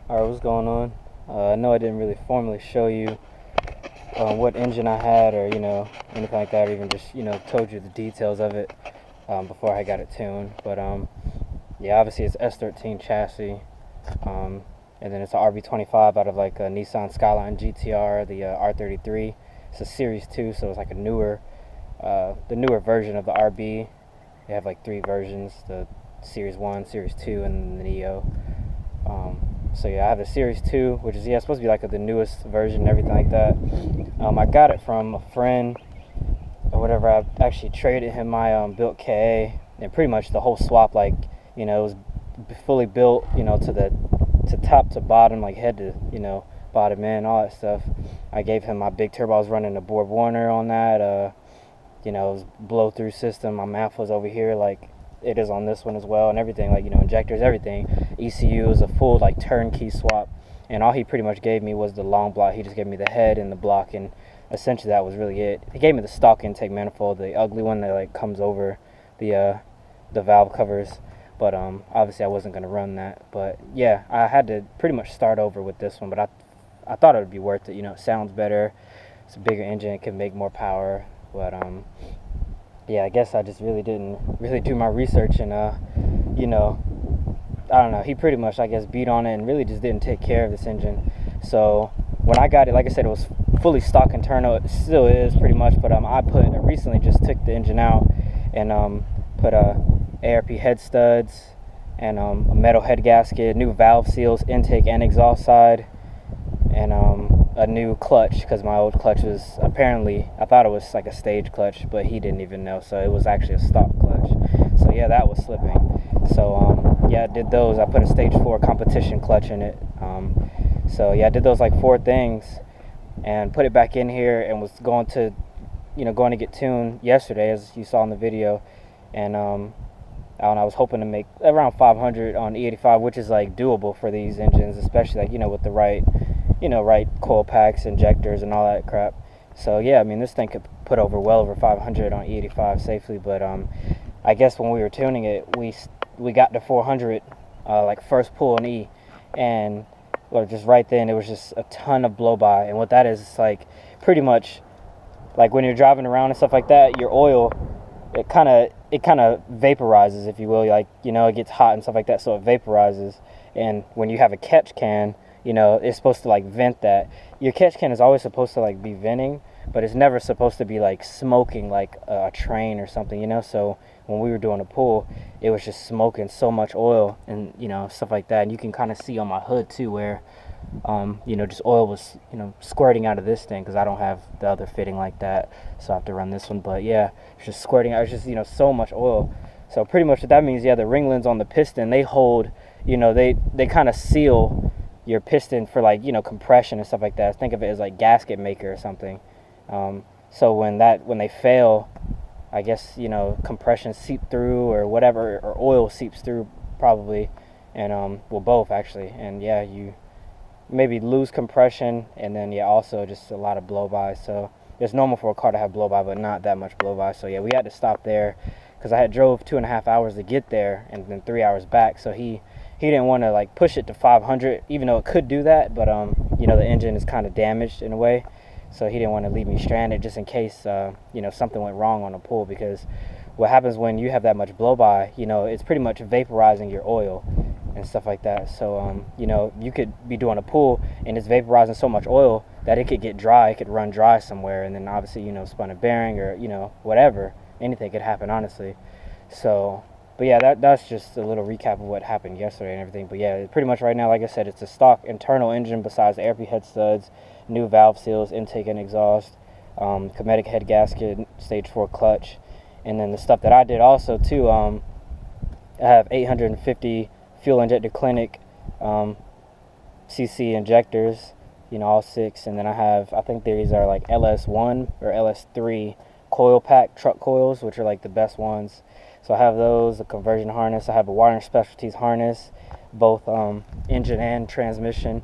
Alright, what's going on? I know I didn't really formally show you what engine I had, or anything like that, or even just told you the details of it before I got it tuned. But yeah, obviously it's S13 chassis, um, and then it's a RB25 out of like a Nissan Skyline GTR, the R33. It's a Series 2, so it's like the newer version of the RB. They have like three versions: the Series 1, Series 2, and the Neo. So yeah, I have the Series 2, which is supposed to be like the newest version and everything like that. I got it from a friend or whatever. I actually traded him my built KA, and pretty much the whole swap, like it was fully built, to top to bottom, like head to bottom in, all that stuff. I gave him my big turbo. I was running a Borg Warner on that. It was blow through system. My MAF was over here, like it is on this one as well, and everything, like injectors, everything. ECU is a full like turnkey swap, and all he pretty much gave me was the long block. He just gave me the head and the block, and essentially that was really it. He gave me the stock intake manifold, the ugly one that like comes over the valve covers, but obviously I wasn't gonna run that. But yeah, I had to pretty much start over with this one, but I thought it would be worth it. It sounds better, it's a bigger engine, it can make more power, but yeah, I guess I just really didn't do my research, and I don't know, he pretty much, I guess, beat on it and really just didn't take care of this engine. So when I got it, like I said, it was fully stock internal. It still is pretty much, but I recently just took the engine out and put ARP head studs and a metal head gasket, new valve seals, intake and exhaust side, and a new clutch, because my old clutch was, apparently, I thought it was like a stage clutch, but he didn't even know, so it was actually a stock clutch. So yeah, that was slipping. So yeah, I did those. I put a stage 4 competition clutch in it. So yeah, I did those like 4 things and put it back in here, and was going to get tuned yesterday, as you saw in the video. And I was hoping to make around 500 on E85, which is like doable for these engines, especially like with the right right coil packs, injectors, and all that crap. So yeah, I mean, this thing could put over well over 500 on E85 safely. But I guess when we were tuning it, we got to 400 like first pull in E, and just right then it was just a ton of blow by. And what that is, like, pretty much like when you're driving around and stuff like that, your oil, it kind of vaporizes, if you will, like it gets hot and stuff like that, so it vaporizes. And when you have a catch can, it's supposed to like vent that. Your catch can is always supposed to like be venting, but it's never supposed to be like smoking like a train or something, So when we were doing a pull, it was just smoking so much oil and stuff like that. And you can kind of see on my hood too where just oil was squirting out of this thing, because I don't have the other fitting like that, so I have to run this one. But yeah, it's just squirting out. It's just so much oil. So pretty much what that means, yeah, the ringlets on the piston, they hold, they kind of seal your piston for like compression and stuff like that. Think of it as like gasket maker or something. So when they fail, I guess compression seep through or whatever, or oil seeps through probably, and well, both actually. And yeah, you maybe lose compression, and then yeah, also just a lot of blow by. So it's normal for a car to have blow by, but not that much blow by. So yeah, we had to stop there, because I had drove 2.5 hours to get there and then 3 hours back. So he didn't want to like push it to 500, even though it could do that, but the engine is kind of damaged in a way, so he didn't want to leave me stranded just in case something went wrong on a pull. Because what happens when you have that much blow by, it's pretty much vaporizing your oil and stuff like that. So you could be doing a pull and it's vaporizing so much oil that it could get dry, it could run dry somewhere, and then obviously spun a bearing, or whatever, anything could happen, honestly. So but yeah, that's just a little recap of what happened yesterday and everything. But yeah, pretty much right now, like I said, it's a stock internal engine besides the ARP head studs, new valve seals, intake and exhaust, Cometic head gasket, stage 4 clutch. And then the stuff that I did also too, I have 850 fuel injected clinic CC injectors, all 6. And then I have, I think these are like LS1 or LS3 coil pack truck coils, which are like the best ones. So I have those, a conversion harness. I have a Wiring Specialties harness, both engine and transmission.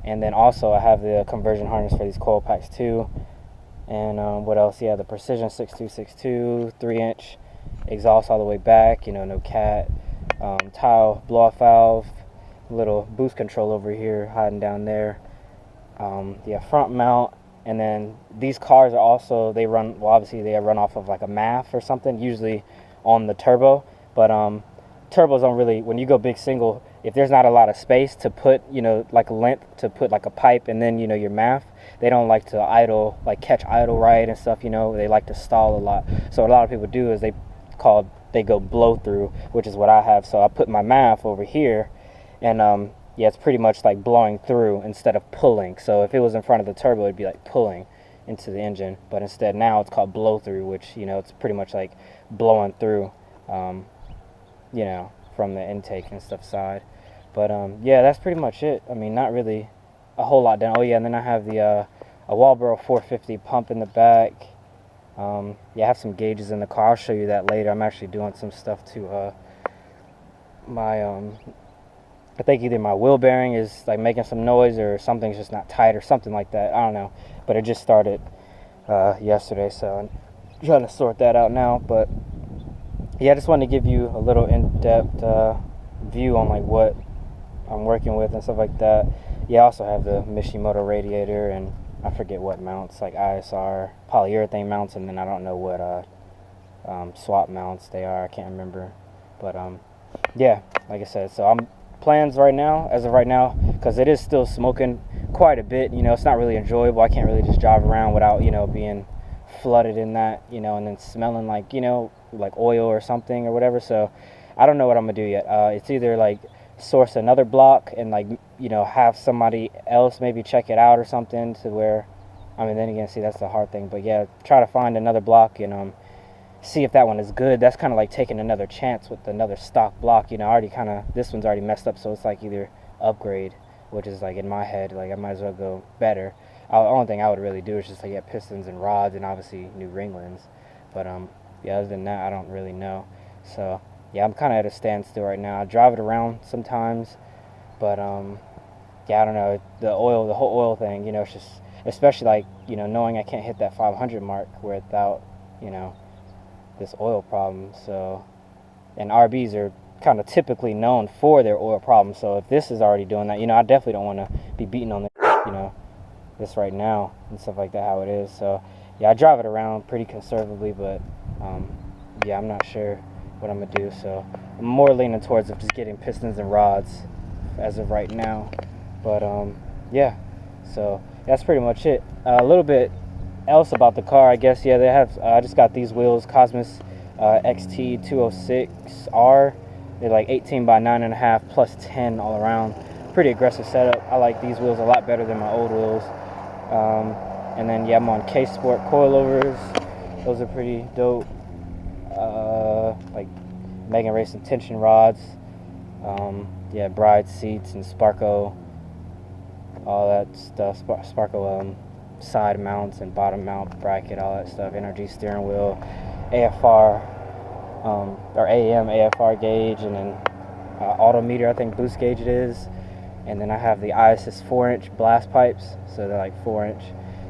And then also I have the conversion harness for these coil packs too. And what else? Yeah, the Precision 6262, 3-inch exhaust all the way back, no cat. Tile blow-off valve, little boost control over here hiding down there. Yeah, front mount. And then these cars are also, they run, well, obviously they run off of like a MAF or something, usually on the turbo. But turbos don't really, when you go big single, if there's not a lot of space to put, you know, like a length to put like a pipe and then, you know, your MAF, they don't like to idle, like catch idle right and stuff, you know, they like to stall a lot. So what a lot of people do is they go blow through, which is what I have. So I put my MAF over here, and yeah, it's pretty much like blowing through instead of pulling. So if it was in front of the turbo, it'd be like pulling into the engine, but instead now it's called blow through, which, you know, it's pretty much like blowing through, you know, from the intake and stuff side. But yeah, that's pretty much it. I mean, not really a whole lot done. Oh yeah, and then I have the a Walbro 450 pump in the back. Yeah, I have some gauges in the car. I'll show you that later. I'm actually doing some stuff to my I think either my wheel bearing is like making some noise or something's just not tight or something like that. I don't know, but it just started yesterday, so I'm trying to sort that out now. But yeah, I just wanted to give you a little in-depth view on like what I'm working with and stuff like that. Yeah, I also have the Mishimoto radiator, and I forget what mounts, like ISR polyurethane mounts, and then I don't know what swap mounts they are. I can't remember. But yeah, like I said, so I'm plans right now, as of right now, because it is still smoking quite a bit. You know, it's not really enjoyable. I can't really just drive around without, you know, being flooded in that, you know, and then smelling like, you know, like oil or something or whatever. So I don't know what I'm gonna do yet. It's either like source another block and like, you know, have somebody else maybe check it out or something, to where, I mean, then again, see, that's the hard thing. But yeah, try to find another block and see if that one is good. That's kind of like taking another chance with another stock block. You know, I already kind of, this one's already messed up, so it's like either upgrade, which is like in my head, like I might as well go better. The only thing I would really do is just like get pistons and rods and obviously new ringlings. But yeah, other than that, I don't really know. So yeah, I'm kind of at a standstill right now. I drive it around sometimes, but yeah, I don't know, the whole oil thing, you know, it's just, especially like, you know, knowing I can't hit that 500 mark without, you know, this oil problem. So, and RBs are kind of typically known for their oil problems. So if this is already doing that, you know, I definitely don't want to be beating on this, you know, this right now and stuff like that, how it is. So yeah, I drive it around pretty conservatively, but yeah, I'm not sure what I'm gonna do. So I'm more leaning towards just getting pistons and rods as of right now. But yeah, so that's pretty much it. A little bit else about the car, I guess. Yeah, they have I just got these wheels, Cosmos XT206R. They're like 18 by 9.5 plus 10 all around. Pretty aggressive setup. I like these wheels a lot better than my old wheels. And then yeah, I'm on K Sport coilovers. Those are pretty dope. Like Megan Racing tension rods. Yeah, Bride seats and Sparco, all that stuff. Sparco side mounts and bottom mount bracket, all that stuff. NRG steering wheel, AFR or AM AFR gauge, and then auto meter, I think boost gauge it is. And then I have the ISIS 4-inch blast pipes, so they're like 4-inch.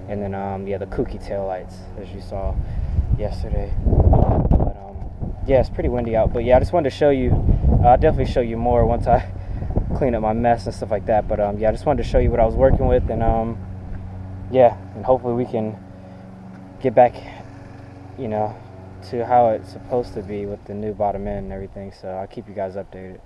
And then yeah, the kooky tail lights, as you saw yesterday. But yeah, it's pretty windy out. But yeah, I just wanted to show you. I'll definitely show you more once I clean up my mess and stuff like that. But yeah, I just wanted to show you what I was working with, and yeah, and hopefully we can get back, you know, to how it's supposed to be with the new bottom end and everything. So I'll keep you guys updated.